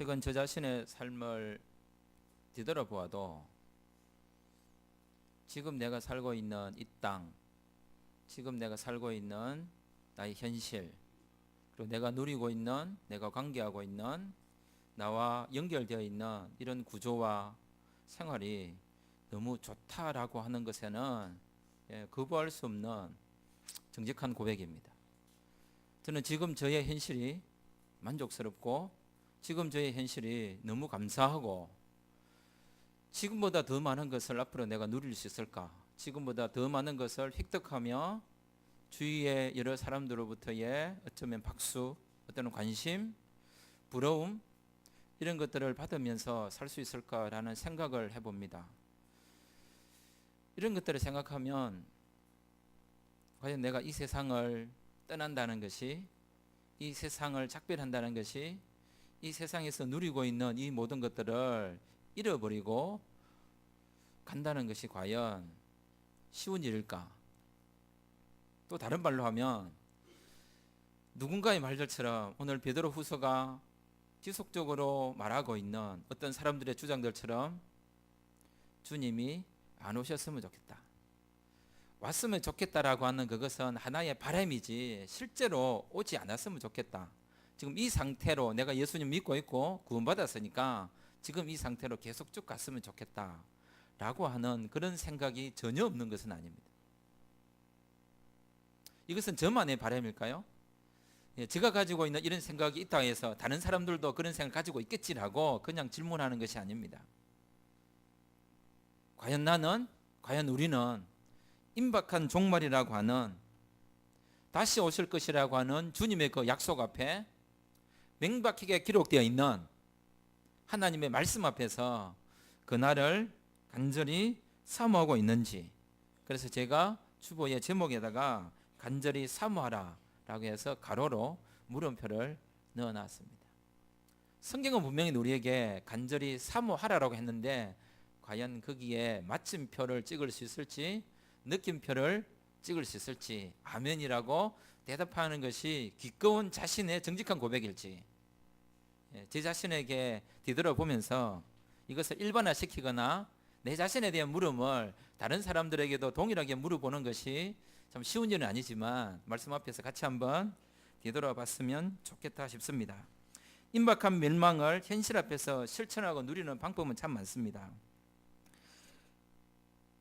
최근 저 자신의 삶을 뒤돌아보아도 지금 내가 살고 있는 이 땅, 지금 내가 살고 있는 나의 현실, 그리고 내가 누리고 있는, 내가 관계하고 있는, 나와 연결되어 있는 이런 구조와 생활이 너무 좋다라고 하는 것에는 거부할 수 없는 정직한 고백입니다. 저는 지금 저의 현실이 만족스럽고 지금 저의 현실이 너무 감사하고 지금보다 더 많은 것을 앞으로 내가 누릴 수 있을까? 지금보다 더 많은 것을 획득하며 주위의 여러 사람들로부터의 어쩌면 박수, 어떤 관심, 부러움 이런 것들을 받으면서 살 수 있을까라는 생각을 해봅니다. 이런 것들을 생각하면 과연 내가 이 세상을 떠난다는 것이, 이 세상을 작별한다는 것이, 이 세상에서 누리고 있는 이 모든 것들을 잃어버리고 간다는 것이 과연 쉬운 일일까? 또 다른 말로 하면 누군가의 말들처럼 오늘 베드로후서가 지속적으로 말하고 있는 어떤 사람들의 주장들처럼 주님이 안 오셨으면 좋겠다, 왔으면 좋겠다라고 하는 그것은 하나의 바람이지 실제로 오지 않았으면 좋겠다. 지금 이 상태로 내가 예수님 믿고 있고 구원받았으니까 지금 이 상태로 계속 쭉 갔으면 좋겠다 라고 하는 그런 생각이 전혀 없는 것은 아닙니다. 이것은 저만의 바람일까요? 제가 가지고 있는 이런 생각이 있다 해서 다른 사람들도 그런 생각을 가지고 있겠지라고 그냥 질문하는 것이 아닙니다. 과연 나는, 과연 우리는 임박한 종말이라고 하는, 다시 오실 것이라고 하는 주님의 그 약속 앞에 명백하게 기록되어 있는 하나님의 말씀 앞에서 그날을 간절히 사모하고 있는지, 그래서 제가 주보의 제목에다가 간절히 사모하라 라고 해서 가로로 물음표를 넣어놨습니다. 성경은 분명히 우리에게 간절히 사모하라라고 했는데 과연 거기에 마침표를 찍을 수 있을지, 느낌표를 찍을 수 있을지, 아멘이라고 대답하는 것이 기꺼운 자신의 정직한 고백일지, 제 자신에게 뒤돌아보면서 이것을 일반화시키거나 내 자신에 대한 물음을 다른 사람들에게도 동일하게 물어보는 것이 참 쉬운 일은 아니지만 말씀 앞에서 같이 한번 뒤돌아봤으면 좋겠다 싶습니다. 임박한 멸망을 현실 앞에서 실천하고 누리는 방법은 참 많습니다.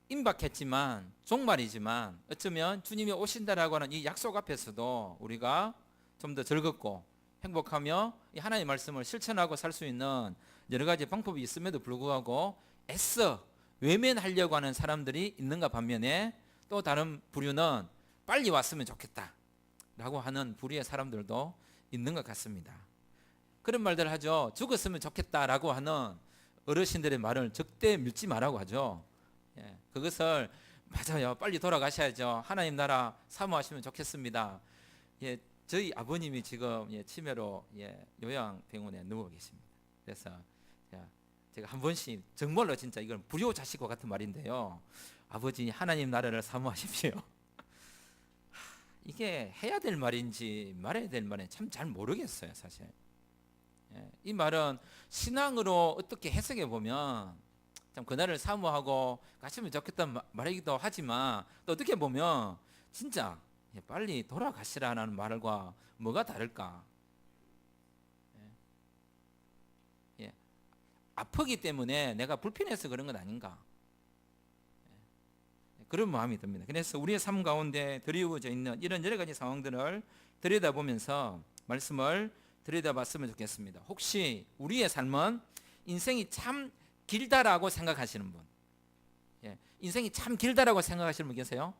임박했지만 종말이지만 어쩌면 주님이 오신다라고 하는 이 약속 앞에서도 우리가 좀 더 즐겁고 행복하며 이 하나님의 말씀을 실천하고 살 수 있는 여러 가지 방법이 있음에도 불구하고 애써 외면하려고 하는 사람들이 있는가 반면에 또 다른 부류는 빨리 왔으면 좋겠다 라고 하는 부류의 사람들도 있는 것 같습니다. 그런 말들 하죠. 죽었으면 좋겠다라고 하는 어르신들의 말을 적대 믿지 말라고 하죠. 그것을 맞아요, 빨리 돌아가셔야죠, 하나님 나라 사모하시면 좋겠습니다. 저희 아버님이 지금 치매로 요양병원에 누워 계십니다. 그래서 제가 한 번씩 정말로 진짜 이건 불효자식과 같은 말인데요, 아버지 하나님 나라를 사모하십시오. 이게 해야 될 말인지 말해야 될 말인지 참 잘 모르겠어요 사실. 이 말은 신앙으로 어떻게 해석해 보면 참 그날을 사모하고 갔으면 좋겠다는 말이기도 하지만 또 어떻게 보면 진짜 빨리 돌아가시라는 말과 뭐가 다를까? 아프기 때문에 내가 불편해서 그런 건 아닌가? 그런 마음이 듭니다. 그래서 우리의 삶 가운데 드리워져 있는 이런 여러 가지 상황들을 들여다보면서 말씀을 들여다봤으면 좋겠습니다. 혹시 우리의 삶은 인생이 참 길다라고 생각하시는 분, 인생이 참 길다라고 생각하시는 분 계세요?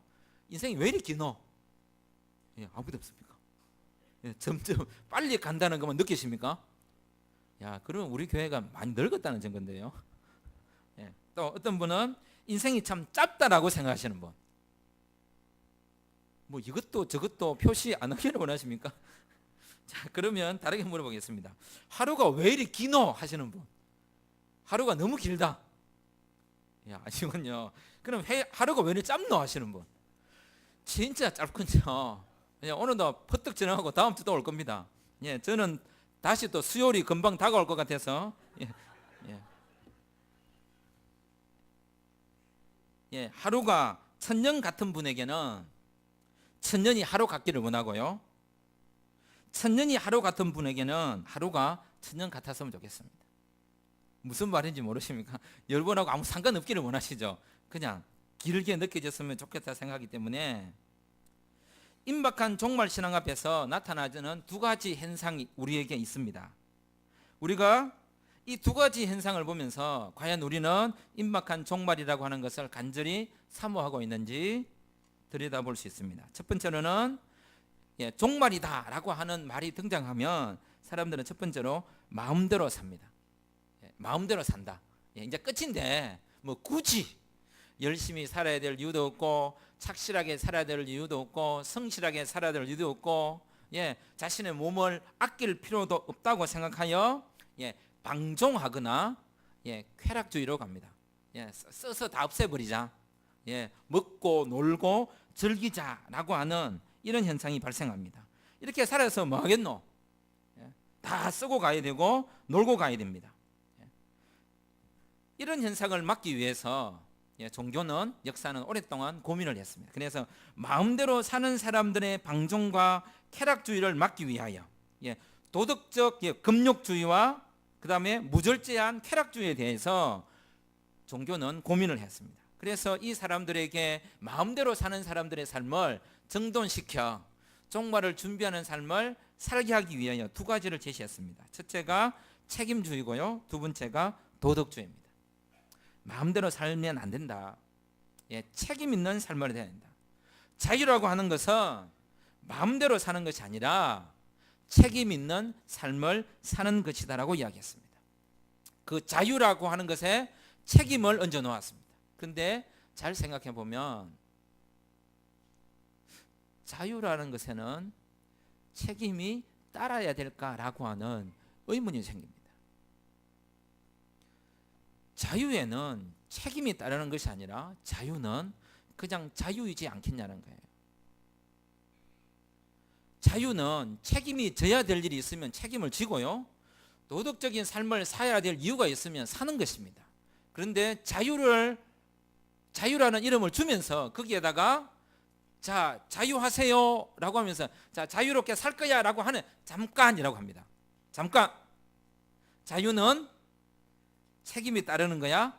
인생이 왜 이렇게 기노? 아무도 없습니까? 점점 빨리 간다는 것만 느끼십니까? 그럼 우리 교회가 많이 늙었다는 증거인데요. 또 어떤 분은 인생이 참 짧다라고 생각하시는 분, 뭐 이것도 저것도 표시 안 하기를 원하십니까? 자, 그러면 다르게 물어보겠습니다. 하루가 왜 이리 기노 하시는 분, 하루가 너무 길다. 아니군요. 그럼 하루가 왜 이리 짧노 하시는 분, 진짜 짧군요. 오늘도 퍼뜩 지나가고 다음 주도 올 겁니다. 저는 다시 또 수요일이 금방 다가올 것 같아서 하루가 천년 같은 분에게는 천년이 하루 같기를 원하고요, 천년이 하루 같은 분에게는 하루가 천년 같았으면 좋겠습니다. 무슨 말인지 모르십니까? 여러분하고 아무 상관없기를 원하시죠. 그냥 길게 느껴졌으면 좋겠다 생각하기 때문에 임박한 종말 신앙 앞에서 나타나는 두 가지 현상이 우리에게 있습니다. 우리가 이 두 가지 현상을 보면서 과연 우리는 임박한 종말이라고 하는 것을 간절히 사모하고 있는지 들여다볼 수 있습니다. 첫 번째로는 종말이다라고 하는 말이 등장하면 사람들은 첫 번째로 마음대로 삽니다. 마음대로 산다. 이제 끝인데 뭐 굳이 열심히 살아야 될 이유도 없고, 착실하게 살아야 될 이유도 없고, 성실하게 살아야 될 이유도 없고, 자신의 몸을 아낄 필요도 없다고 생각하여 방종하거나 쾌락주의로 갑니다. 써서 다 없애버리자, 먹고 놀고 즐기자라고 하는 이런 현상이 발생합니다. 이렇게 살아서 뭐 하겠노? 다 쓰고 가야 되고 놀고 가야 됩니다. 이런 현상을 막기 위해서 종교는, 역사는 오랫동안 고민을 했습니다. 그래서 마음대로 사는 사람들의 방종과 쾌락주의를 막기 위하여 도덕적 금욕주의와 그 다음에 무절제한 쾌락주의에 대해서 종교는 고민을 했습니다. 그래서 이 사람들에게 마음대로 사는 사람들의 삶을 정돈시켜 종말을 준비하는 삶을 살게 하기 위하여 두 가지를 제시했습니다. 첫째가 책임주의고요, 두 번째가 도덕주의입니다. 마음대로 살면 안 된다. 책임 있는 삶을 해야 된다. 자유라고 하는 것은 마음대로 사는 것이 아니라 책임 있는 삶을 사는 것이다라고 이야기했습니다. 그 자유라고 하는 것에 책임을 얹어 놓았습니다. 그런데 잘 생각해 보면 자유라는 것에는 책임이 따라야 될까라고 하는 의문이 생깁니다. 자유에는 책임이 따르는 것이 아니라 자유는 그냥 자유이지 않겠냐는 거예요. 자유는 책임이 져야 될 일이 있으면 책임을 지고요, 도덕적인 삶을 살아야 될 이유가 있으면 사는 것입니다. 그런데 자유라는 이름을 주면서 거기에다가 자, 자유하세요 라고 하면서 자, 자유롭게 살 거야 라고 하는 잠깐이라고 합니다. 잠깐. 자유는 책임이 따르는 거야.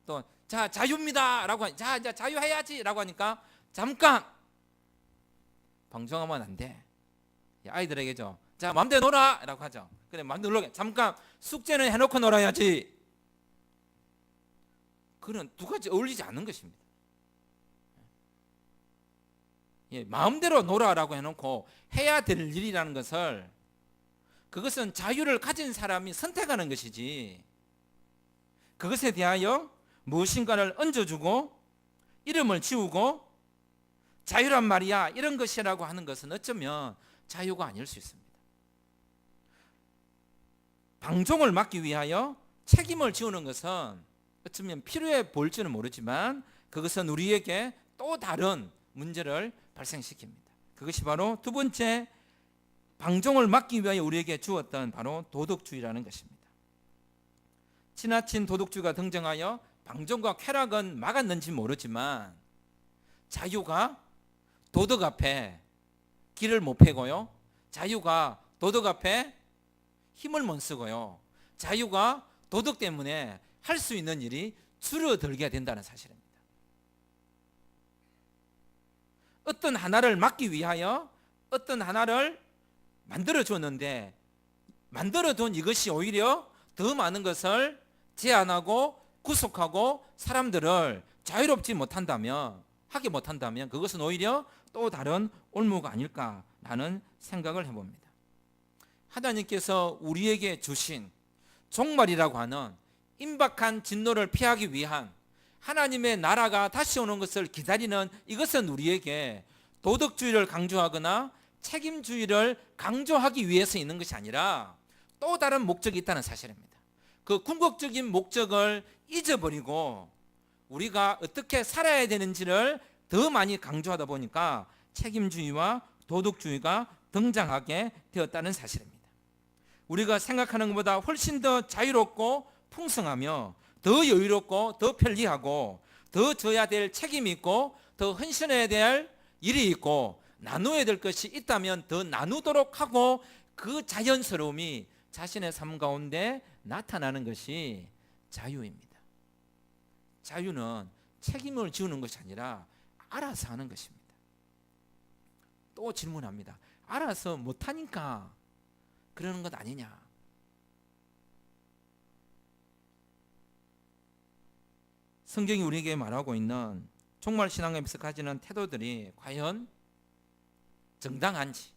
또 자, 자유입니다 라고 하니 자, 이제 자유해야지 라고 하니까 잠깐. 방종하면 안 돼. 아이들에게죠. 자, 마음대로 놀아 라고 하죠. 그래, 마음대로 놀게. 잠깐. 숙제는 해놓고 놀아야지. 그런 두 가지 어울리지 않는 것입니다. 마음대로 놀아라고 해놓고 해야 될 일이라는 것을, 그것은 자유를 가진 사람이 선택하는 것이지, 그것에 대하여 무엇인가를 얹어주고 이름을 지우고 자유란 말이야 이런 것이라고 하는 것은 어쩌면 자유가 아닐 수 있습니다. 방종을 막기 위하여 책임을 지우는 것은 어쩌면 필요해 보일지는 모르지만 그것은 우리에게 또 다른 문제를 발생시킵니다. 그것이 바로 두 번째, 방종을 막기 위하여 우리에게 주었던 바로 도덕주의라는 것입니다. 지나친 도덕주의가 등장하여 방종과 쾌락은 막았는지 모르지만 자유가 도덕 앞에 길을 못 펴고요, 자유가 도덕 앞에 힘을 못 쓰고요, 자유가 도덕 때문에 할 수 있는 일이 줄어들게 된다는 사실입니다. 어떤 하나를 막기 위하여 어떤 하나를 만들어 줬는데, 만들어 둔 이것이 오히려 더 많은 것을 제한하고 구속하고 사람들을 자유롭지 못한다면, 하게 못한다면 그것은 오히려 또 다른 올무가 아닐까라는 생각을 해봅니다. 하나님께서 우리에게 주신 종말이라고 하는 임박한 진노를 피하기 위한 하나님의 나라가 다시 오는 것을 기다리는, 이것은 우리에게 도덕주의를 강조하거나 책임주의를 강조하기 위해서 있는 것이 아니라 또 다른 목적이 있다는 사실입니다. 그 궁극적인 목적을 잊어버리고 우리가 어떻게 살아야 되는지를 더 많이 강조하다 보니까 책임주의와 도덕주의가 등장하게 되었다는 사실입니다. 우리가 생각하는 것보다 훨씬 더 자유롭고 풍성하며 더 여유롭고 더 편리하고 더 져야 될 책임이 있고 더 헌신해야 될 일이 있고 나누어야 될 것이 있다면 더 나누도록 하고 그 자연스러움이 자신의 삶 가운데 나타나는 것이 자유입니다. 자유는 책임을 지우는 것이 아니라 알아서 하는 것입니다. 또 질문합니다. 알아서 못하니까 그러는 것 아니냐? 성경이 우리에게 말하고 있는 종말 신앙에서 가지는 태도들이 과연 정당한지,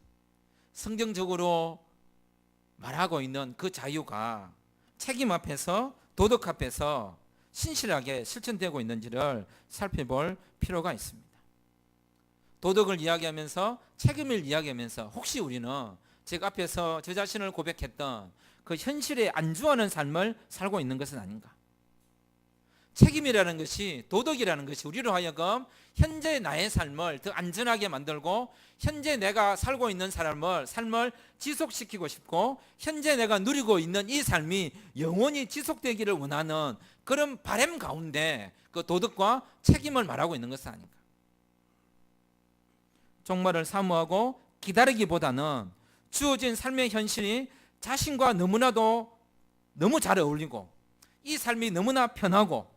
성경적으로 말하고 있는 그 자유가 책임 앞에서 도덕 앞에서 신실하게 실천되고 있는지를 살펴볼 필요가 있습니다. 도덕을 이야기하면서 책임을 이야기하면서 혹시 우리는 제가 앞에서 저 자신을 고백했던 그 현실에 안주하는 삶을 살고 있는 것은 아닌가? 책임이라는 것이, 도덕이라는 것이 우리로 하여금 현재 나의 삶을 더 안전하게 만들고 현재 내가 살고 있는 삶을 지속시키고 싶고 현재 내가 누리고 있는 이 삶이 영원히 지속되기를 원하는 그런 바람 가운데 그 도덕과 책임을 말하고 있는 것은 아닌가? 종말을 사모하고 기다리기보다는 주어진 삶의 현실이 자신과 너무나도 너무 잘 어울리고 이 삶이 너무나 편하고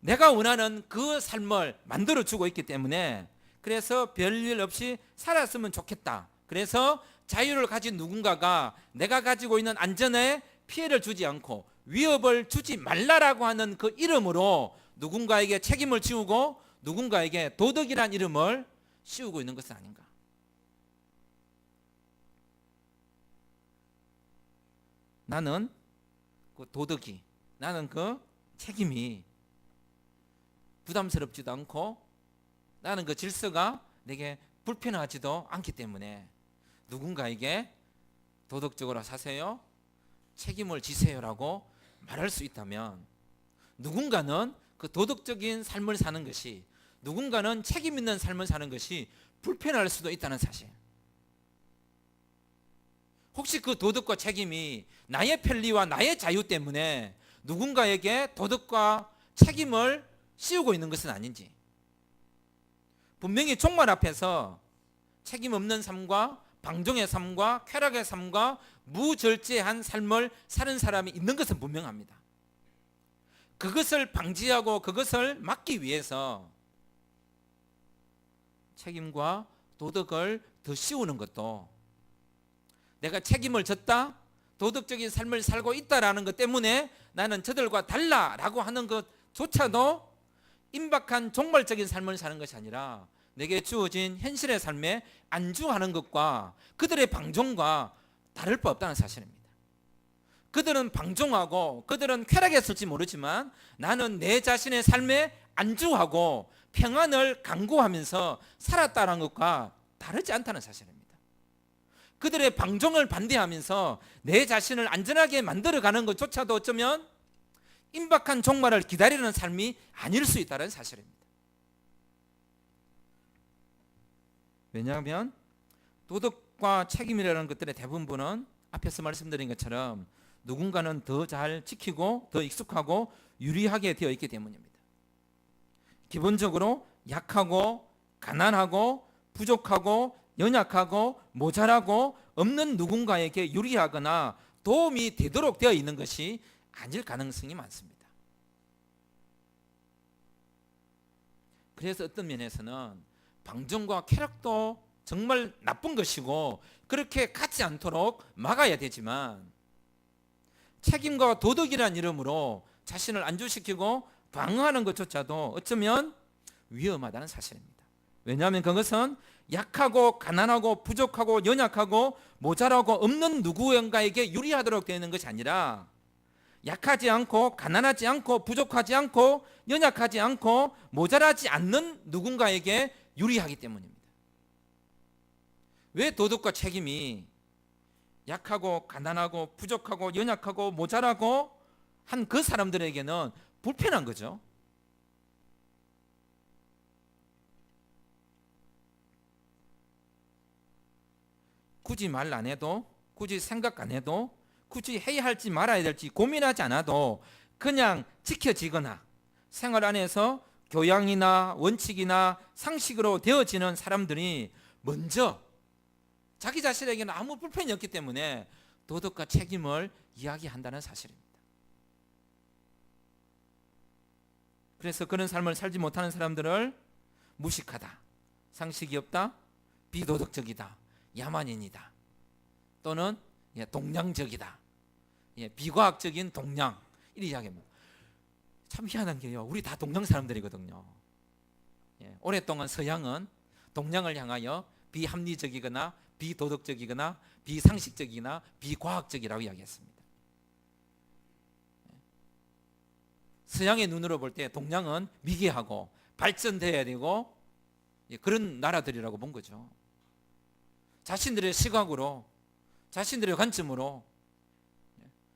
내가 원하는 그 삶을 만들어주고 있기 때문에 그래서 별일 없이 살았으면 좋겠다. 그래서 자유를 가진 누군가가 내가 가지고 있는 안전에 피해를 주지 않고 위협을 주지 말라라고 하는 그 이름으로 누군가에게 책임을 지우고 누군가에게 도덕이란 이름을 씌우고 있는 것은 아닌가? 나는 그 도덕이, 나는 그 책임이 부담스럽지도 않고 나는 그 질서가 내게 불편하지도 않기 때문에 누군가에게 도덕적으로 사세요, 책임을 지세요라고 말할 수 있다면 누군가는 그 도덕적인 삶을 사는 것이, 누군가는 책임 있는 삶을 사는 것이 불편할 수도 있다는 사실. 혹시 그 도덕과 책임이 나의 편리와 나의 자유 때문에 누군가에게 도덕과 책임을 씌우고 있는 것은 아닌지. 분명히 종말 앞에서 책임 없는 삶과 방종의 삶과 쾌락의 삶과 무절제한 삶을 사는 사람이 있는 것은 분명합니다. 그것을 방지하고 그것을 막기 위해서 책임과 도덕을 더 씌우는 것도, 내가 책임을 졌다, 도덕적인 삶을 살고 있다라는 것 때문에 나는 저들과 달라라고 하는 것조차도 임박한 종말적인 삶을 사는 것이 아니라 내게 주어진 현실의 삶에 안주하는 것과 그들의 방종과 다를 바 없다는 사실입니다. 그들은 방종하고 그들은 쾌락했을지 모르지만 나는 내 자신의 삶에 안주하고 평안을 강구하면서 살았다는 것과 다르지 않다는 사실입니다. 그들의 방종을 반대하면서 내 자신을 안전하게 만들어가는 것조차도 어쩌면 임박한 종말을 기다리는 삶이 아닐 수 있다는 사실입니다. 왜냐하면 도덕과 책임이라는 것들의 대부분은 앞에서 말씀드린 것처럼 누군가는 더 잘 지키고 더 익숙하고 유리하게 되어 있기 때문입니다. 기본적으로 약하고 가난하고 부족하고 연약하고 모자라고 없는 누군가에게 유리하거나 도움이 되도록 되어 있는 것이 아닐 가능성이 많습니다. 그래서 어떤 면에서는 방종과 쾌락도 정말 나쁜 것이고 그렇게 갖지 않도록 막아야 되지만 책임과 도덕이란 이름으로 자신을 안주시키고 방어하는 것조차도 어쩌면 위험하다는 사실입니다. 왜냐하면 그것은 약하고 가난하고 부족하고 연약하고 모자라고 없는 누구인가에게 유리하도록 되어 있는 것이 아니라 약하지 않고 가난하지 않고 부족하지 않고 연약하지 않고 모자라지 않는 누군가에게 유리하기 때문입니다. 왜 도덕과 책임이 약하고 가난하고 부족하고 연약하고 모자라고 한 그 사람들에게는 불편한 거죠? 굳이 말 안 해도, 굳이 생각 안 해도, 굳이 해야 할지 말아야 될지 고민하지 않아도 그냥 지켜지거나 생활 안에서 교양이나 원칙이나 상식으로 되어지는 사람들이 먼저 자기 자신에게는 아무 불편이 없기 때문에 도덕과 책임을 이야기한다는 사실입니다. 그래서 그런 삶을 살지 못하는 사람들을 무식하다, 상식이 없다, 비도덕적이다, 야만인이다, 또는 동양적이다, 비과학적인 동양, 이렇게 이야기합니다. 참 희한한 게요, 우리 다 동양 사람들이거든요. 오랫동안 서양은 동양을 향하여 비합리적이거나 비도덕적이거나 비상식적이거나 비과학적이라고 이야기했습니다. 서양의 눈으로 볼 때 동양은 미개하고 발전돼야 되고 그런 나라들이라고 본 거죠. 자신들의 시각으로, 자신들의 관점으로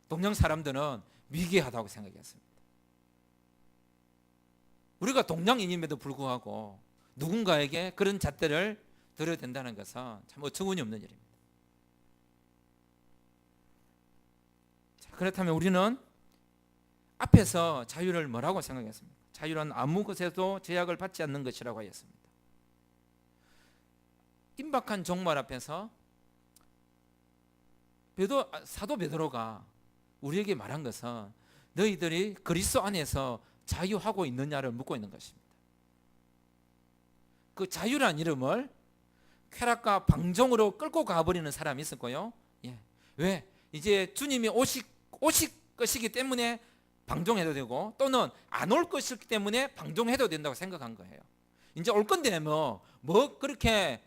동양 사람들은 미개하다고 생각했습니다. 우리가 동양인임에도 불구하고 누군가에게 그런 잣대를 들어야 된다는 것은 참 어처구니 없는 일입니다. 자, 그렇다면 우리는 앞에서 자유를 뭐라고 생각했습니까? 자유는 아무 것에도 제약을 받지 않는 것이라고 하였습니다. 임박한 종말 앞에서 사도 베드로가 우리에게 말한 것은 너희들이 그리스도 안에서 자유하고 있느냐를 묻고 있는 것입니다. 그 자유란 이름을 쾌락과 방종으로 끌고 가버리는 사람이 있었고요. 왜? 이제 주님이 오실 것이기 때문에 방종해도 되고, 또는 안 올 것이기 때문에 방종해도 된다고 생각한 거예요. 이제 올 건데 뭐 그렇게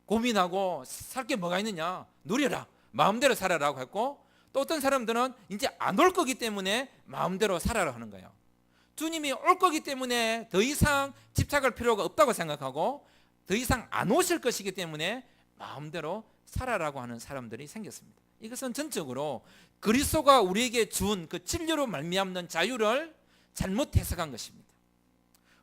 고민하고 살 게 뭐가 있느냐, 누려라, 마음대로 살아라고 했고, 또 어떤 사람들은 이제 안 올 거기 때문에 마음대로 살아라 하는 거예요. 주님이 올 거기 때문에 더 이상 집착할 필요가 없다고 생각하고, 더 이상 안 오실 것이기 때문에 마음대로 살아라고 하는 사람들이 생겼습니다. 이것은 전적으로 그리스도가 우리에게 준 그 진리로 말미암는 자유를 잘못 해석한 것입니다.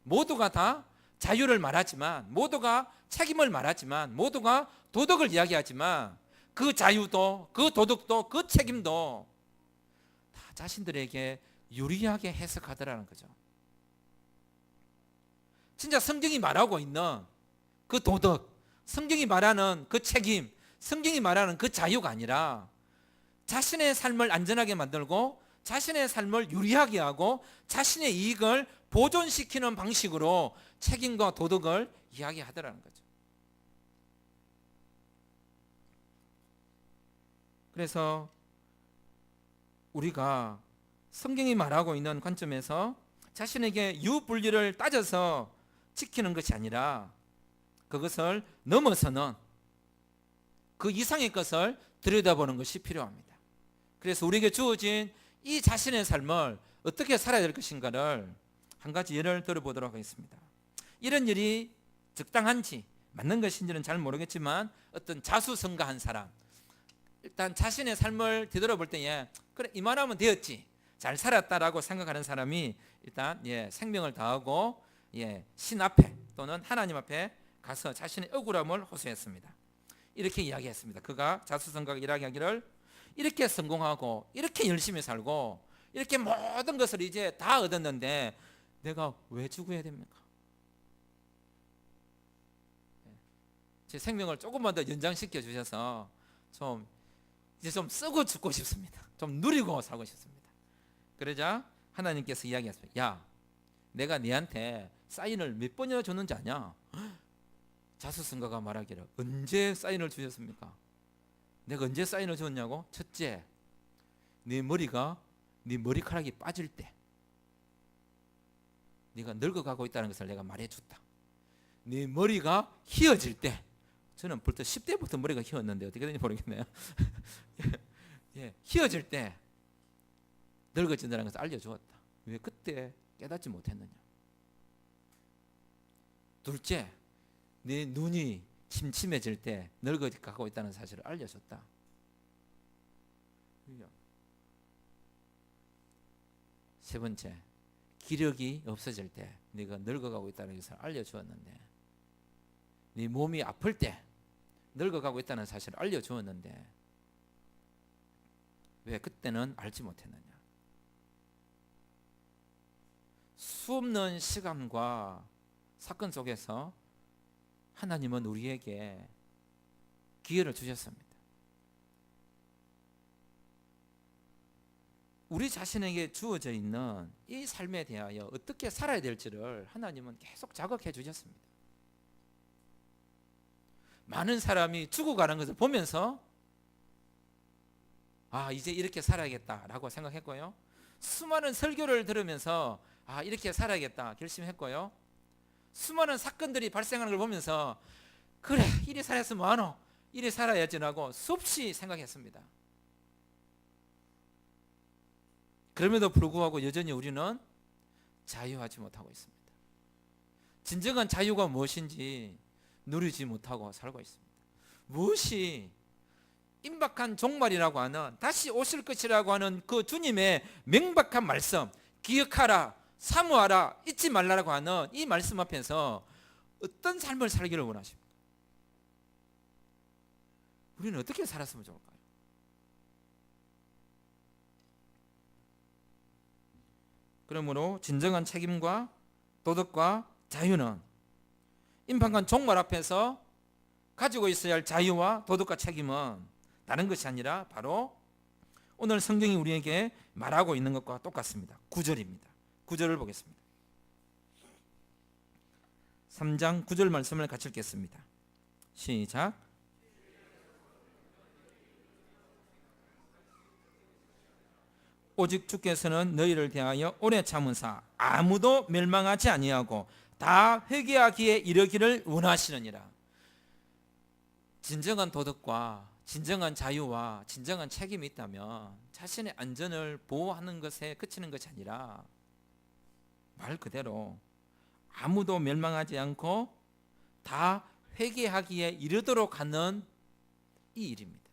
모두가 다 자유를 말하지만, 모두가 책임을 말하지만, 모두가 도덕을 이야기하지만, 그 자유도 그 도덕도 그 책임도 다 자신들에게 유리하게 해석하더라는 거죠. 진짜 성경이 말하고 있는 그 도덕, 성경이 말하는 그 책임, 성경이 말하는 그 자유가 아니라 자신의 삶을 안전하게 만들고 자신의 삶을 유리하게 하고 자신의 이익을 보존시키는 방식으로 책임과 도덕을 이야기하더라는 거죠. 그래서 우리가 성경이 말하고 있는 관점에서 자신에게 유불리를 따져서 지키는 것이 아니라 그것을 넘어서는 그 이상의 것을 들여다보는 것이 필요합니다. 그래서 우리에게 주어진 이 자신의 삶을 어떻게 살아야 될 것인가를 한 가지 예를 들어보도록 하겠습니다. 이런 일이 적당한지 맞는 것인지는 잘 모르겠지만, 어떤 자수성가한 사람, 일단 자신의 삶을 되돌아볼 때에 그래 이만하면 되었지, 잘 살았다라고 생각하는 사람이 일단 생명을 다하고 신 앞에 또는 하나님 앞에 가서 자신의 억울함을 호소했습니다. 이렇게 이야기했습니다. 그가 자수성가가 이야기하기를, 이렇게 성공하고 이렇게 열심히 살고 이렇게 모든 것을 이제 다 얻었는데 내가 왜 죽어야 됩니까? 제 생명을 조금만 더 연장시켜 주셔서 이제 좀 쓰고 죽고 싶습니다. 좀 누리고 살고 싶습니다. 그러자 하나님께서 이야기했습니다. 야, 내가 네한테 사인을 몇 번이나 줬는지 아냐? 자수성가가 말하기를, 언제 사인을 주셨습니까? 내가 언제 사인을 줬냐고? 첫째, 네 머리카락이 빠질 때, 네가 늙어가고 있다는 것을 내가 말해줬다. 네 머리가 휘어질 때, 저는 벌써 10대부터 머리가 휘었는데 어떻게 되는지 모르겠네요. 휘어질 때 늙어진다는 것을 알려주었다. 왜 그때 깨닫지 못했느냐? 둘째, 네 눈이 침침해질 때 늙어가고 있다는 사실을 알려줬다. 세 번째, 기력이 없어질 때 네가 늙어가고 있다는 것을 알려주었는데, 네 몸이 아플 때 늙어가고 있다는 사실을 알려주었는데, 왜 그때는 알지 못했느냐? 수없는 시간과 사건 속에서 하나님은 우리에게 기회를 주셨습니다. 우리 자신에게 주어져 있는 이 삶에 대하여 어떻게 살아야 될지를 하나님은 계속 자극해 주셨습니다. 많은 사람이 죽어가는 것을 보면서 이제 이렇게 살아야겠다라고 생각했고요. 수많은 설교를 들으면서 이렇게 살아야겠다 결심했고요. 수많은 사건들이 발생하는 걸 보면서 그래 이리 살았으면 뭐하노, 이리 살아야지라고 수없이 생각했습니다. 그럼에도 불구하고 여전히 우리는 자유하지 못하고 있습니다. 진정한 자유가 무엇인지 누리지 못하고 살고 있습니다. 무엇이 임박한 종말이라고 하는, 다시 오실 것이라고 하는 그 주님의 명백한 말씀, 기억하라, 사모하라, 잊지 말라라고 하는 이 말씀 앞에서 어떤 삶을 살기를 원하십니까? 우리는 어떻게 살았으면 좋을까요? 그러므로 진정한 책임과 도덕과 자유는 임박한 종말 앞에서 가지고 있어야 할 자유와 도덕과 책임은 다른 것이 아니라 바로 오늘 성경이 우리에게 말하고 있는 것과 똑같습니다. 9절입니다. 9절을 보겠습니다. 3장 9절 말씀을 같이 읽겠습니다. 시작. 오직 주께서는 너희를 대하여 오래 참으사 아무도 멸망하지 아니하고 다 회개하기에 이르기를 원하시느니라. 진정한 도덕과 진정한 자유와 진정한 책임이 있다면 자신의 안전을 보호하는 것에 그치는 것이 아니라 말 그대로 아무도 멸망하지 않고 다 회개하기에 이르도록 하는 이 일입니다.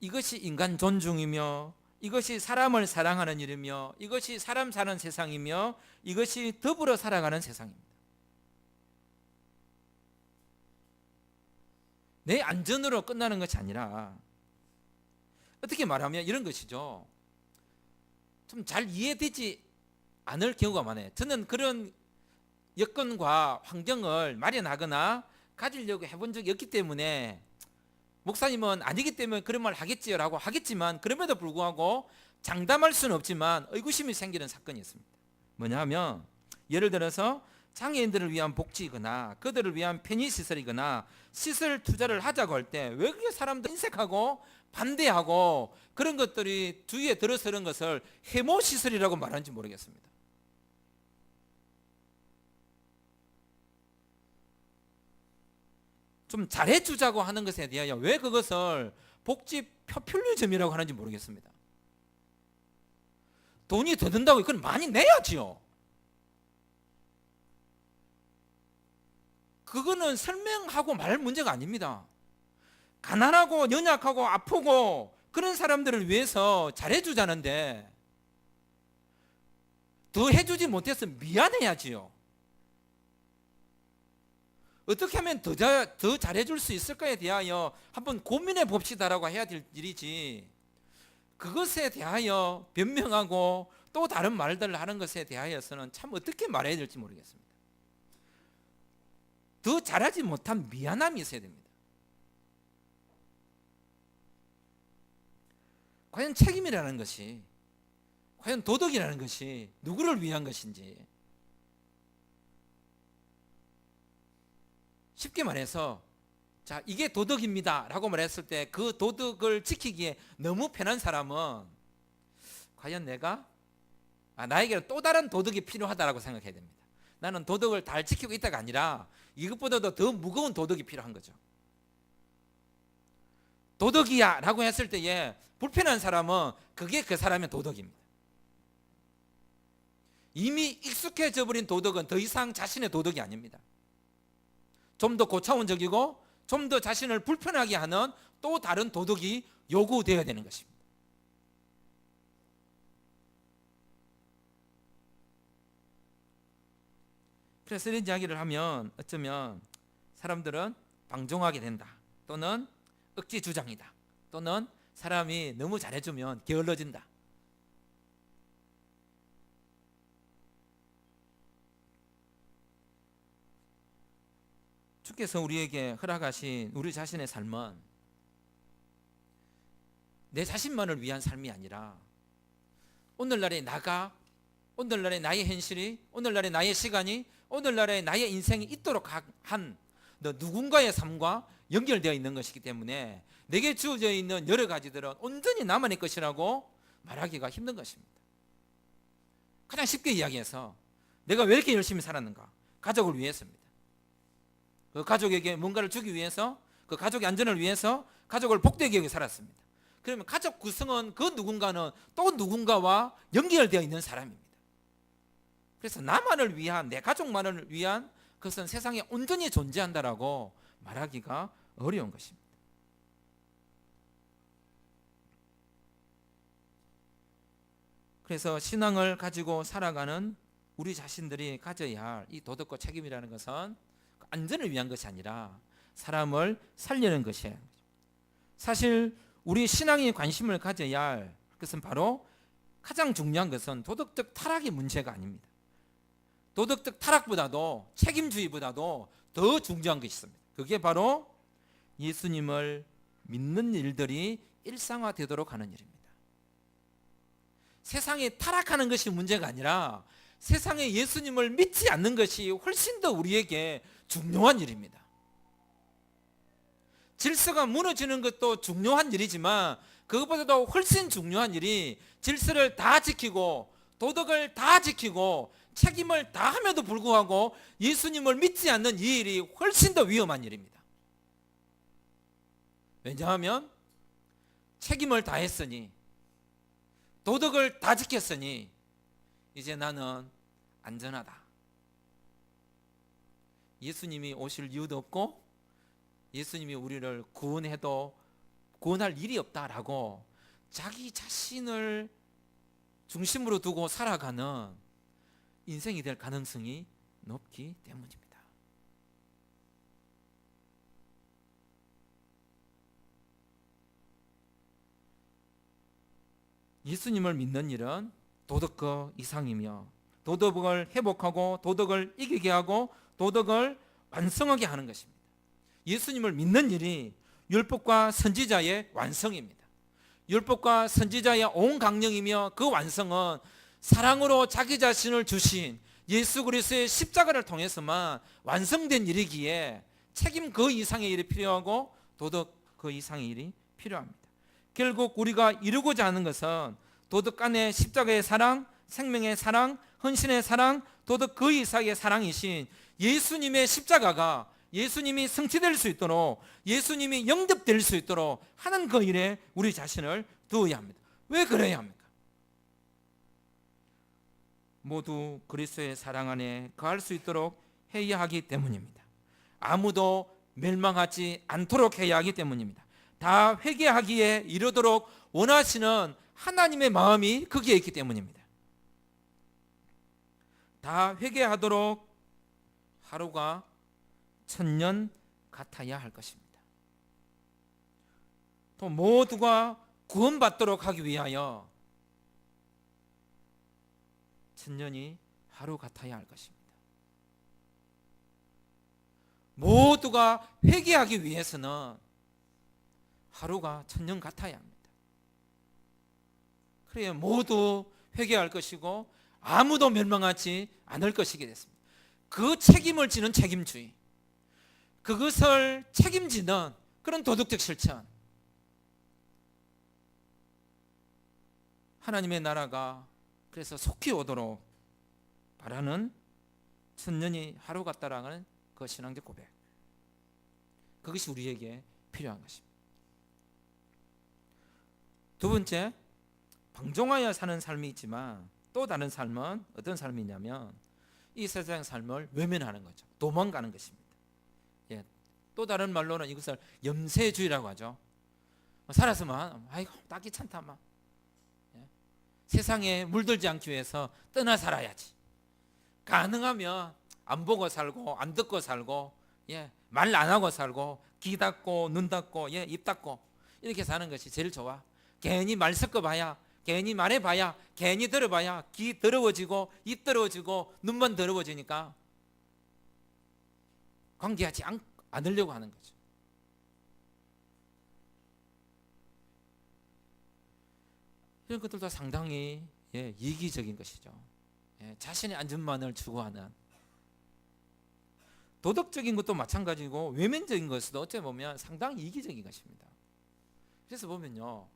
이것이 인간 존중이며, 이것이 사람을 사랑하는 일이며, 이것이 사람 사는 세상이며, 이것이 더불어 살아가는 세상입니다. 내 안전으로 끝나는 것이 아니라, 어떻게 말하면 이런 것이죠. 좀 잘 이해되지 않을 경우가 많아요. 저는 그런 여건과 환경을 마련하거나 가지려고 해본 적이 없기 때문에, 목사님은 아니기 때문에 그런 말 하겠지요 라고 하겠지만, 그럼에도 불구하고 장담할 수는 없지만 의구심이 생기는 사건이 있습니다. 뭐냐면, 예를 들어서 장애인들을 위한 복지이거나 그들을 위한 편의시설이거나 시설 투자를 하자고 할 때 왜 그렇게 사람들 인색하고 반대하고 그런 것들이 주위에 들어서는 것을 해모시설이라고 말하는지 모르겠습니다. 좀 잘해주자고 하는 것에 대하여 왜 그것을 복지 표퓰리즘이라고 하는지 모르겠습니다. 돈이 더 든다고 그건 많이 내야지요. 그거는 설명하고 말 문제가 아닙니다. 가난하고 연약하고 아프고 그런 사람들을 위해서 잘해주자는데 더 해주지 못해서 미안해야지요. 어떻게 하면 더 잘해줄 수 있을까에 대하여 한번 고민해 봅시다라고 해야 될 일이지, 그것에 대하여 변명하고 또 다른 말들을 하는 것에 대하여서는 참 어떻게 말해야 될지 모르겠습니다. 더 잘하지 못한 미안함이 있어야 됩니다. 과연 책임이라는 것이, 과연 도덕이라는 것이 누구를 위한 것인지, 쉽게 말해서 자 이게 도덕입니다 라고 말했을 때 그 도덕을 지키기에 너무 편한 사람은 과연 나에게는 또 다른 도덕이 필요하다라고 생각해야 됩니다. 나는 도덕을 잘 지키고 있다가 아니라 이것보다도 더 무거운 도덕이 필요한 거죠. 도덕이야 라고 했을 때에 불편한 사람은 그게 그 사람의 도덕입니다. 이미 익숙해져 버린 도덕은 더 이상 자신의 도덕이 아닙니다. 좀 더 고차원적이고 좀 더 자신을 불편하게 하는 또 다른 도덕이 요구되어야 되는 것입니다. 그래서 이런 이야기를 하면 어쩌면 사람들은 방종하게 된다, 또는 억지 주장이다. 또는 사람이 너무 잘해주면 게을러진다. 주께서 우리에게 허락하신 우리 자신의 삶은 내 자신만을 위한 삶이 아니라 오늘날의 나가, 오늘날의 나의 현실이, 오늘날의 나의 시간이, 오늘날의 나의 인생이 있도록 한 누군가의 삶과 연결되어 있는 것이기 때문에 내게 주어져 있는 여러 가지들은 온전히 나만의 것이라고 말하기가 힘든 것입니다. 가장 쉽게 이야기해서 내가 왜 이렇게 열심히 살았는가? 가족을 위해서입니다. 그 가족에게 뭔가를 주기 위해서, 그 가족의 안전을 위해서 가족을 복되게 여기 살았습니다. 그러면 가족 구성은 그 누군가는 또 누군가와 연결되어 있는 사람입니다. 그래서 나만을 위한, 내 가족만을 위한 그것은 세상에 온전히 존재한다라고 말하기가 어려운 것입니다. 그래서 신앙을 가지고 살아가는 우리 자신들이 가져야 할 이 도덕과 책임이라는 것은 안전을 위한 것이 아니라 사람을 살리는 것이에요. 사실 우리 신앙에 관심을 가져야 할 것은 바로 가장 중요한 것은 도덕적 타락의 문제가 아닙니다. 도덕적 타락보다도 책임주의보다도 더 중요한 것이 있습니다. 그게 바로 예수님을 믿는 일들이 일상화되도록 하는 일입니다. 세상에 타락하는 것이 문제가 아니라 세상에 예수님을 믿지 않는 것이 훨씬 더 우리에게 중요한 일입니다. 질서가 무너지는 것도 중요한 일이지만 그것보다도 훨씬 중요한 일이 질서를 다 지키고 도덕을 다 지키고 책임을 다 함에도 불구하고 예수님을 믿지 않는 이 일이 훨씬 더 위험한 일입니다. 왜냐하면 책임을 다 했으니 도덕을 다 지켰으니 이제 나는 안전하다. 예수님이 오실 이유도 없고 예수님이 우리를 구원해도 구원할 일이 없다라고 자기 자신을 중심으로 두고 살아가는 인생이 될 가능성이 높기 때문입니다. 예수님을 믿는 일은 도덕 이상이며 도덕을 회복하고 도덕을 이기게 하고 도덕을 완성하게 하는 것입니다. 예수님을 믿는 일이 율법과 선지자의 완성입니다. 율법과 선지자의 온 강령이며 그 완성은 사랑으로 자기 자신을 주신 예수 그리스도의 십자가를 통해서만 완성된 일이기에 책임 그 이상의 일이 필요하고 도덕 그 이상의 일이 필요합니다. 결국 우리가 이루고자 하는 것은 도덕 간의 십자가의 사랑, 생명의 사랑, 헌신의 사랑, 도덕 그 이상의 사랑이신 예수님의 십자가가 예수님이 성취될 수 있도록 예수님이 영접될 수 있도록 하는 그 일에 우리 자신을 두어야 합니다. 왜 그래야 합니까? 모두 그리스도의 사랑 안에 거할 수 있도록 해야 하기 때문입니다. 아무도 멸망하지 않도록 해야 하기 때문입니다. 다 회개하기에 이르도록 원하시는 하나님의 마음이 거기에 있기 때문입니다. 다 회개하도록 하루가 1000년 같아야 할 것입니다. 또 모두가 구원받도록 하기 위하여 1000년이 하루 같아야 할 것입니다. 모두가 회개하기 위해서는 하루가 1000년 같아야 합니다. 그래야 모두 회개할 것이고 아무도 멸망하지 않을 것이게 됐습니다. 그 책임을 지는 책임주의, 그것을 책임지는 그런 도덕적 실천, 하나님의 나라가 그래서 속히 오도록 바라는 1000년이 하루 같다라는 그 신앙적 고백, 그것이 우리에게 필요한 것입니다. 두 번째, 방종하여 사는 삶이 있지만 또 다른 삶은 어떤 삶이냐면 이 세상 삶을 외면하는 거죠. 도망가는 것입니다. 예, 또 다른 말로는 이것을 염세주의라고 하죠. 살았으면 아이고 딱 귀찮다만, 예, 세상에 물들지 않기 위해서 떠나 살아야지. 가능하면 안 보고 살고 안 듣고 살고, 예, 말 안 하고 살고 귀 닫고 눈 닫고 입 닫고 이렇게 사는 것이 제일 좋아. 괜히 말 섞어봐야, 괜히 말해봐야, 괜히 들어봐야 귀 더러워지고 입 더러워지고 눈만 더러워지니까 관계하지 않으려고 하는 거죠. 이런 것들도 상당히 이기적인 것이죠. 자신의 안전만을 추구하는, 도덕적인 것도 마찬가지고 외면적인 것도 어찌 보면 상당히 이기적인 것입니다. 그래서 보면요,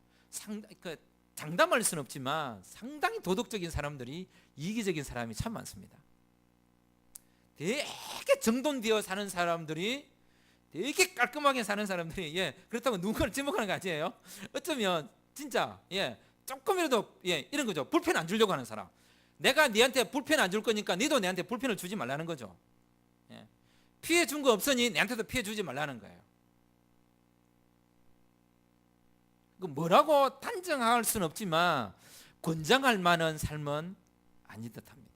장담할 수는 없지만 상당히 도덕적인 사람들이 이기적인 사람이 참 많습니다. 되게 정돈되어 사는 사람들이, 되게 깔끔하게 사는 사람들이 그렇다고 누군가를 지목하는 거 아니에요. 어쩌면 진짜 조금이라도 이런 거죠. 불편 안 주려고 하는 사람. 내가 니한테 불편 안 줄 거니까 니도 내한테 불편을 주지 말라는 거죠. 피해 준 거 없으니 내한테도 피해 주지 말라는 거예요. 뭐라고 단정할 수는 없지만 권장할 만한 삶은 아닌 듯합니다.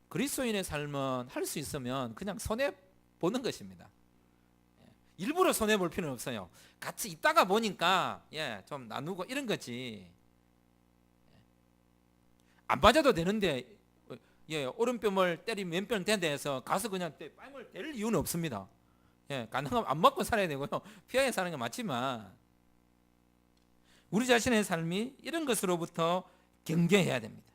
그리스도인의 삶은 할 수 있으면 그냥 손해 보는 것입니다. 일부러 손해 볼 필요는 없어요. 같이 있다가 보니까 좀 나누고 이런 거지. 안 맞아도 되는데 오른뼘을 때리면 왼뼘 된다 해서 가서 그냥 뺨을 때릴 이유는 없습니다. 가능하면 안 맞고 살아야 되고요. 피하게 사는 게 맞지만 우리 자신의 삶이 이런 것으로부터 경계해야 됩니다.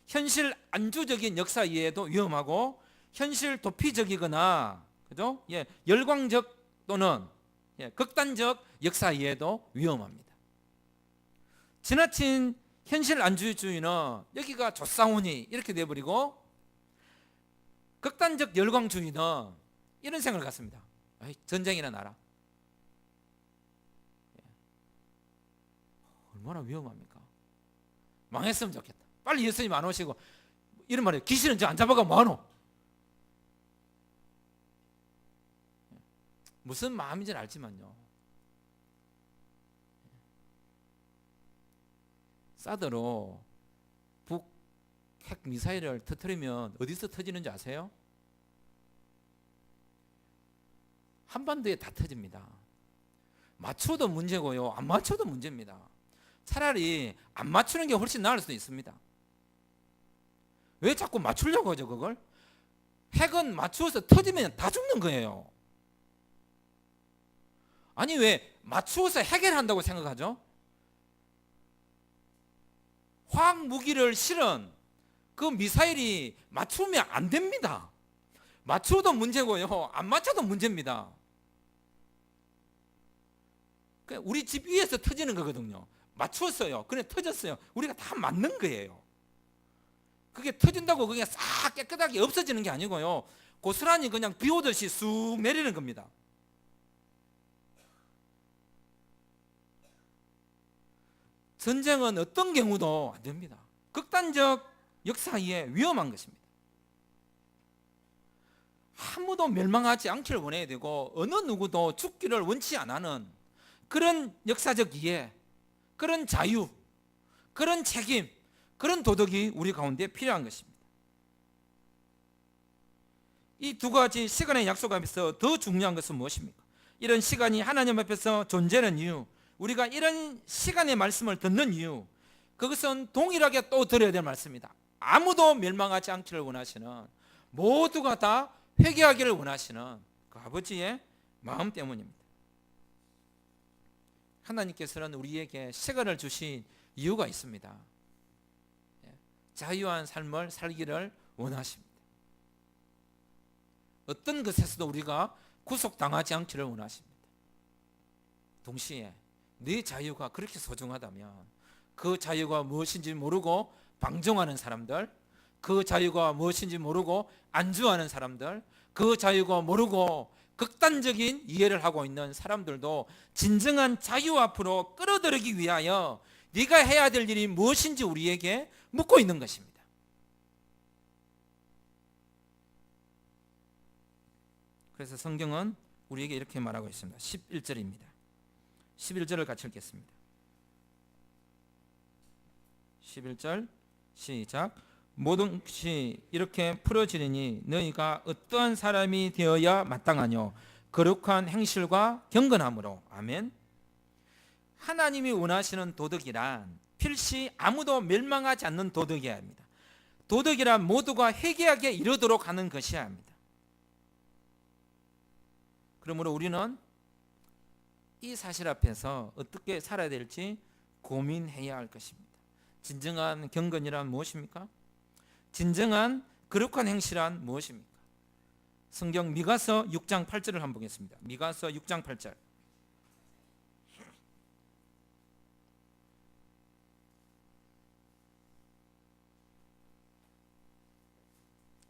현실 안주적인 역사 이해도 위험하고 현실 도피적이거나 그죠? 열광적 또는 극단적 역사 이해도 위험합니다. 지나친 현실 안주주의는 여기가 좋사오니 이렇게 돼버리고, 극단적 열광주의는 이런 생각을 갖습니다. 전쟁이나 나라. 얼마나 위험합니까? 망했으면 좋겠다. 빨리 예수님 안 오시고, 이런 말이에요. 귀신은 저 안 잡아가 뭐하노? 무슨 마음인지는 알지만요, 사드로 북핵 미사일을 터뜨리면 어디서 터지는지 아세요? 한반도에 다 터집니다. 맞춰도 문제고요, 안 맞춰도 문제입니다. 차라리 안 맞추는 게 훨씬 나을 수도 있습니다. 왜 자꾸 맞추려고 하죠 그걸? 핵은 맞추어서 터지면 다 죽는 거예요. 아니 왜 맞추어서 해결한다고 생각하죠? 화학 무기를 실은 그 미사일이 맞추면 안 됩니다. 맞춰도 문제고요, 안 맞춰도 문제입니다. 우리 집 위에서 터지는 거거든요. 맞췄어요. 그래 터졌어요. 우리가 다 맞는 거예요. 그게 터진다고 그게 싹 깨끗하게 없어지는 게 아니고요, 고스란히 그냥 비 오듯이 쑥 내리는 겁니다. 전쟁은 어떤 경우도 안 됩니다. 극단적 역사 이해 위험한 것입니다. 아무도 멸망하지 않기를 원해야 되고 어느 누구도 죽기를 원치 않는 그런 역사적 이해, 그런 자유, 그런 책임, 그런 도덕이 우리 가운데 필요한 것입니다. 이 두 가지 시간의 약속 앞에서 더 중요한 것은 무엇입니까? 이런 시간이 하나님 앞에서 존재하는 이유, 우리가 이런 시간의 말씀을 듣는 이유, 그것은 동일하게 또 들어야 될 말씀입니다. 아무도 멸망하지 않기를 원하시는, 모두가 다 회개하기를 원하시는 그 아버지의 마음 때문입니다. 하나님께서는 우리에게 시간을 주신 이유가 있습니다. 자유한 삶을 살기를 원하십니다. 어떤 것에서도 우리가 구속당하지 않기를 원하십니다. 동시에 네 자유가 그렇게 소중하다면 그 자유가 무엇인지 모르고 방종하는 사람들, 그 자유가 무엇인지 모르고 안주하는 사람들, 그 자유가 모르고 극단적인 이해를 하고 있는 사람들도 진정한 자유 앞으로 끌어들이기 위하여 네가 해야 될 일이 무엇인지 우리에게 묻고 있는 것입니다. 그래서 성경은 우리에게 이렇게 말하고 있습니다. 11절입니다. 11절을 같이 읽겠습니다. 11절 시작. 모든 것이 이렇게 풀어지리니 너희가 어떠한 사람이 되어야 마땅하뇨 거룩한 행실과 경건함으로. 아멘. 하나님이 원하시는 도덕이란 필시 아무도 멸망하지 않는 도덕이어야 합니다. 도덕이란 모두가 회개하게 이르도록 하는 것이어야 합니다. 그러므로 우리는 이 사실 앞에서 어떻게 살아야 될지 고민해야 할 것입니다. 진정한 경건이란 무엇입니까? 진정한 거룩한 행실은 무엇입니까? 성경 미가서 6장 8절을 한번 보겠습니다. 미가서 6장 8절.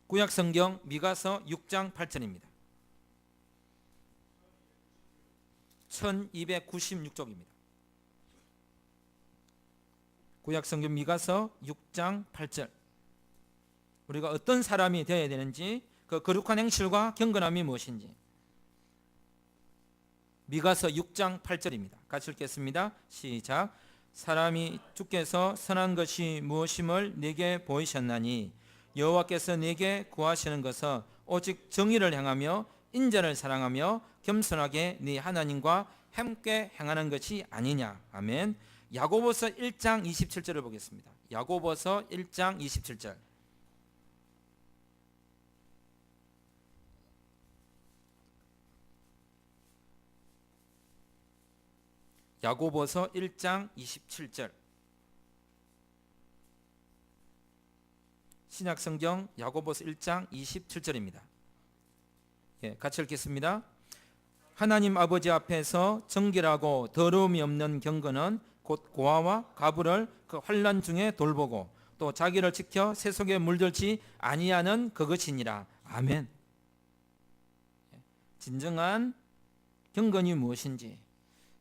구약 성경 미가서 6장 8절입니다. 1296쪽입니다. 구약 성경 미가서 6장 8절. 우리가 어떤 사람이 되어야 되는지, 그 거룩한 행실과 경건함이 무엇인지. 미가서 6장 8절입니다. 같이 읽겠습니다. 시작. 사람이 주께서 선한 것이 무엇임을 내게 보이셨나니 여호와께서 내게 구하시는 것은 오직 정의를 행하며 인자를 사랑하며 겸손하게 네 하나님과 함께 행하는 것이 아니냐. 아멘. 야고보서 1장 27절을 보겠습니다. 야고보서 1장 27절. 야고보서 1장 27절. 신약성경 야고보서 1장 27절입니다. 같이 읽겠습니다. 하나님 아버지 앞에서 정결하고 더러움이 없는 경건은 곧 고아와 가부를 그 환난 중에 돌보고 또 자기를 지켜 세속에 물들지 아니하는 그것이니라. 아멘. 진정한 경건이 무엇인지,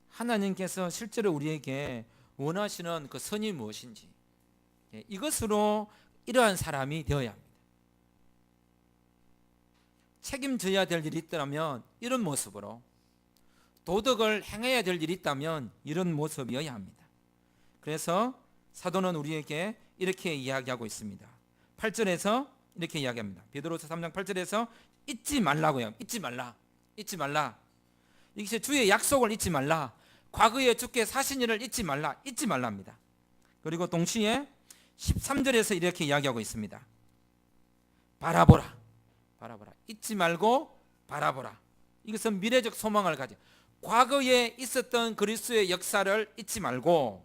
하나님께서 실제로 우리에게 원하시는 그 선이 무엇인지, 이것으로 이러한 사람이 되어야 합니다. 책임져야 될 일이 있다면 이런 모습으로, 도덕을 행해야 될 일이 있다면 이런 모습이어야 합니다. 그래서 사도는 우리에게 이렇게 이야기하고 있습니다. 8절에서 이렇게 이야기합니다. 베드로서 3장 8절에서 잊지 말라고요. 잊지 말라. 잊지 말라. 이것이 주의 약속을 잊지 말라. 과거에 주께 사신 일을 잊지 말라. 잊지 말랍니다. 그리고 동시에 13절에서 이렇게 이야기하고 있습니다. 바라보라. 바라보라. 잊지 말고 바라보라. 이것은 미래적 소망을 가져. 과거에 있었던 그리스도의 역사를 잊지 말고,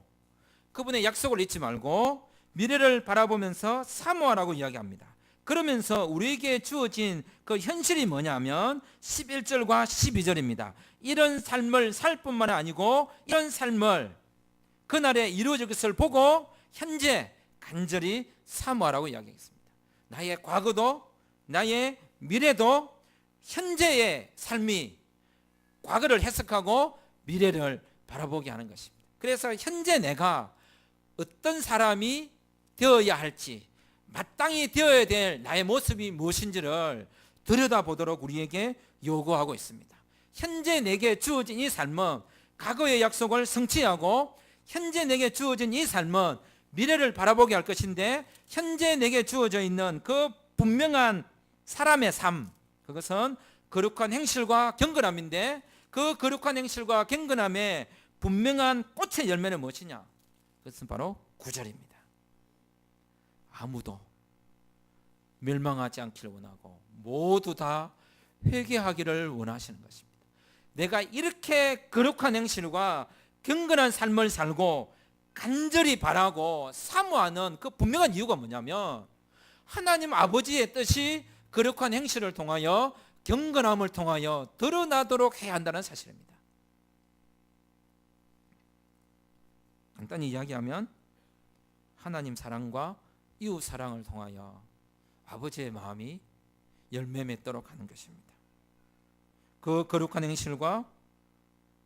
그분의 약속을 잊지 말고 미래를 바라보면서 사모하라고 이야기합니다. 그러면서 우리에게 주어진 그 현실이 뭐냐면 11절과 12절입니다. 이런 삶을 살 뿐만 아니고 이런 삶을 그날에 이루어질 것을 보고 현재 간절히 사모하라고 이야기했습니다. 나의 과거도 나의 미래도 현재의 삶이 과거를 해석하고 미래를 바라보게 하는 것입니다. 그래서 현재 내가 어떤 사람이 되어야 할지, 마땅히 되어야 될 나의 모습이 무엇인지를 들여다보도록 우리에게 요구하고 있습니다. 현재 내게 주어진 이 삶은 과거의 약속을 성취하고, 현재 내게 주어진 이 삶은 미래를 바라보게 할 것인데, 현재 내게 주어져 있는 그 분명한 사람의 삶, 그것은 거룩한 행실과 경건함인데, 그 거룩한 행실과 경건함의 분명한 꽃의 열매는 무엇이냐? 그것은 바로 9절입니다. 아무도 멸망하지 않기를 원하고 모두 다 회개하기를 원하시는 것입니다. 내가 이렇게 거룩한 행실과 경건한 삶을 살고 간절히 바라고 사모하는 그 분명한 이유가 뭐냐면, 하나님 아버지의 뜻이 거룩한 행실을 통하여 경건함을 통하여 드러나도록 해야 한다는 사실입니다. 간단히 이야기하면 하나님 사랑과 이웃 사랑을 통하여 아버지의 마음이 열매 맺도록 하는 것입니다. 그 거룩한 행실과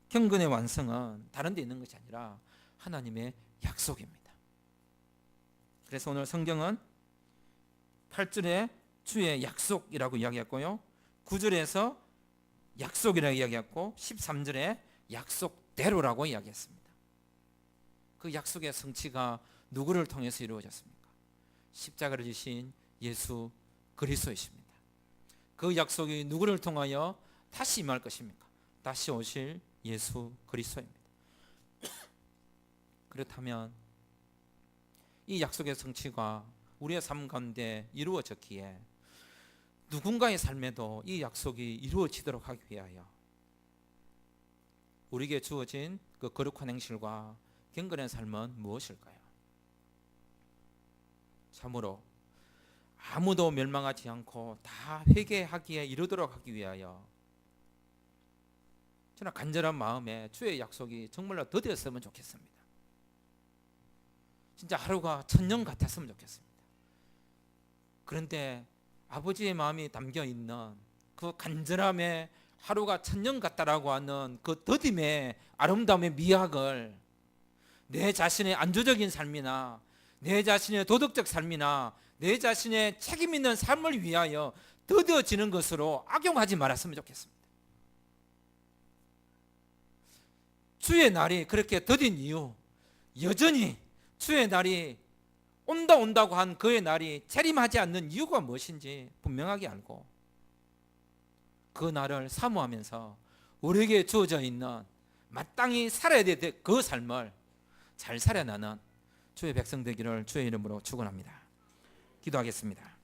경건의 완성은 다른 데 있는 것이 아니라 하나님의 약속입니다. 그래서 오늘 성경은 8절에 주의 약속이라고 이야기했고요, 9절에서 약속이라고 이야기했고 13절에 약속대로라고 이야기했습니다. 그 약속의 성취가 누구를 통해서 이루어졌습니까? 십자가를 지신 예수 그리스도이십니다. 그 약속이 누구를 통하여 다시 임할 것입니까? 다시 오실 예수 그리스도입니다. 그렇다면 이 약속의 성취가 우리의 삶 가운데 이루어졌기에 누군가의 삶에도 이 약속이 이루어지도록 하기 위하여 우리에게 주어진 그 거룩한 행실과 경건한 삶은 무엇일까요? 참으로 아무도 멸망하지 않고 다 회개하기에 이르도록 하기 위하여 저는 간절한 마음에 주의 약속이 정말로 더디었으면 좋겠습니다. 진짜 하루가 천년 같았으면 좋겠습니다. 그런데 아버지의 마음이 담겨 있는 그 간절함에 하루가 천년 같다라고 하는 그 더딤의 아름다움의 미학을 내 자신의 안주적인 삶이나 내 자신의 도덕적 삶이나 내 자신의 책임 있는 삶을 위하여 더뎌지는 것으로 악용하지 말았으면 좋겠습니다. 주의 날이 그렇게 더딘 이유, 여전히 주의 날이 온다고 한 그의 날이 재림하지 않는 이유가 무엇인지 분명하게 알고 그 날을 사모하면서 우리에게 주어져 있는 마땅히 살아야 될 그 삶을 잘 살아나는 주의 백성 되기를 주의 이름으로 축원합니다. 기도하겠습니다.